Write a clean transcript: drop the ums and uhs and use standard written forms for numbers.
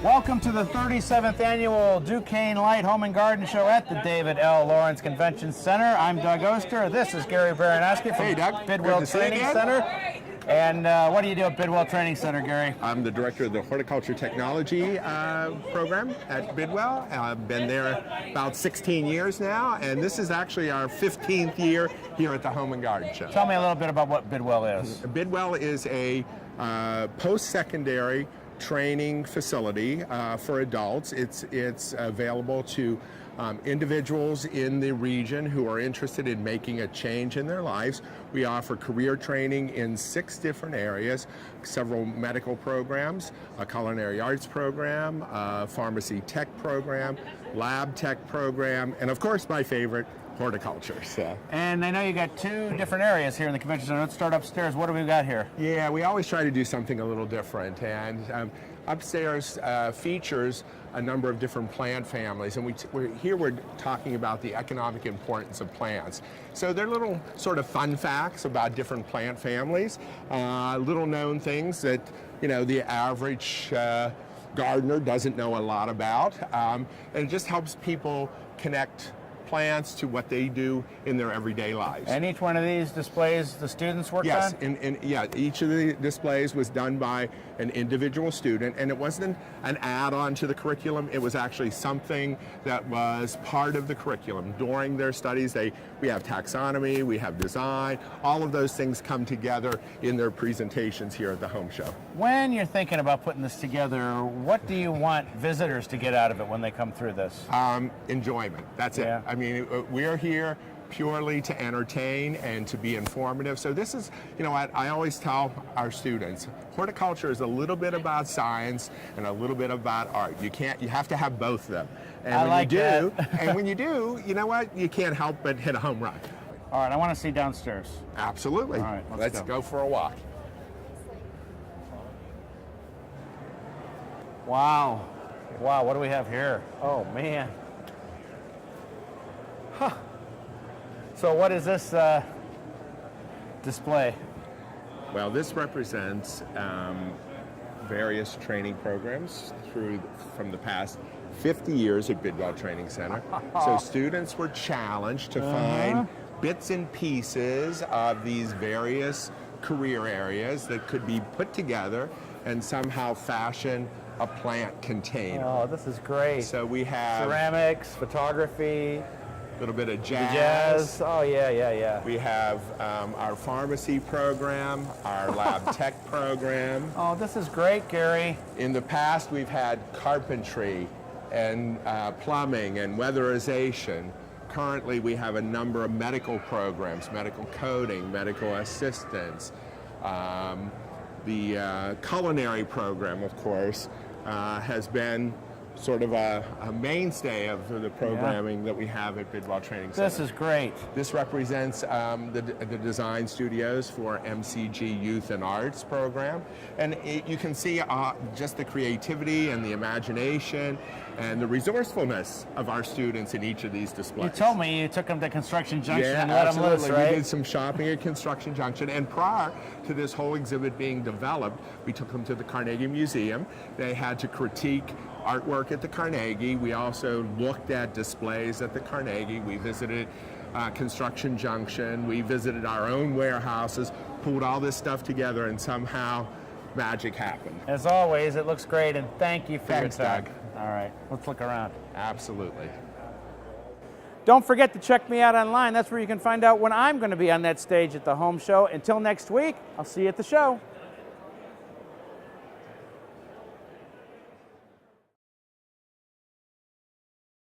Welcome to the 37th annual Duquesne Light Home and Garden Show at the David L. Lawrence Convention Center. I'm Doug Oster. This is Gary Baranowski from Bidwell Training Center. And what do you do at Bidwell Training Center, Gary? I'm the director of the Horticulture Technology program at Bidwell. I've been there about 16 years now, and this is actually our 15th year here at the Home and Garden Show. Tell me a little bit about what Bidwell is. Bidwell is a post-secondary training facility for adults. It's available to individuals in the region who are interested in making a change in their lives. We offer career training in 6 different areas, several medical programs, a culinary arts program, a pharmacy tech program, lab tech program, and of course my favorite, horticulture. And I know you got 2 different areas here in the convention center. Let's start upstairs. What do we got here? Yeah, we always try to do something a little different, and upstairs features a number of different plant families, and we're talking about the economic importance of plants. So they're little sort of fun facts about different plant families, little known things that the average gardener doesn't know a lot about, and it just helps people connect plants to what they do in their everyday lives. And each one of these displays the students worked on? Yes, each of the displays was done by an individual student, and it wasn't an add-on to the curriculum. It was actually something that was part of the curriculum. During their studies, we have taxonomy, we have design, all of those things come together in their presentations here at the Home Show. When you're thinking about putting this together, what do you want visitors to get out of it when they come through this? Enjoyment, that's it. I mean, we're here purely to entertain and to be informative. So this is, I always tell our students, horticulture is a little bit about science and a little bit about art. You have to have both of them. And when you do, you know what? You can't help but hit a home run. All right, I want to see downstairs. Absolutely. All right, let's go for a walk. Wow. Wow, what do we have here? Oh, man. Huh. So what is this display? Well, this represents various training programs from the past 50 years at Bidwell Training Center. So students were challenged to find bits and pieces of these various career areas that could be put together and somehow fashion a plant container. Oh, this is great. So we have ceramics, photography, a little bit of jazz. Oh, yeah. We have our pharmacy program, our lab tech program. Oh, this is great, Gary. In the past, we've had carpentry and plumbing and weatherization. Currently, we have a number of medical programs, medical coding, medical assistance. The culinary program, of course, has been sort of a mainstay of the programming that we have at Bidwell Training Center. This is great. This represents the design studios for MCG Youth and Arts program. And you can see just the creativity and the imagination and the resourcefulness of our students in each of these displays. You told me you took them to Construction Junction and let absolutely. them loose, right? We did some shopping at Construction Junction, and prior to this whole exhibit being developed, we took them to the Carnegie Museum. They had to critique artwork at the Carnegie. We also looked at displays at the Carnegie. We visited Construction Junction. We visited our own warehouses, pulled all this stuff together, and somehow magic happened. As always, it looks great, and thank you for your time. Thanks, Doug. All right, let's look around. Absolutely. Don't forget to check me out online. That's where you can find out when I'm going to be on that stage at the Home Show. Until next week, I'll see you at the show.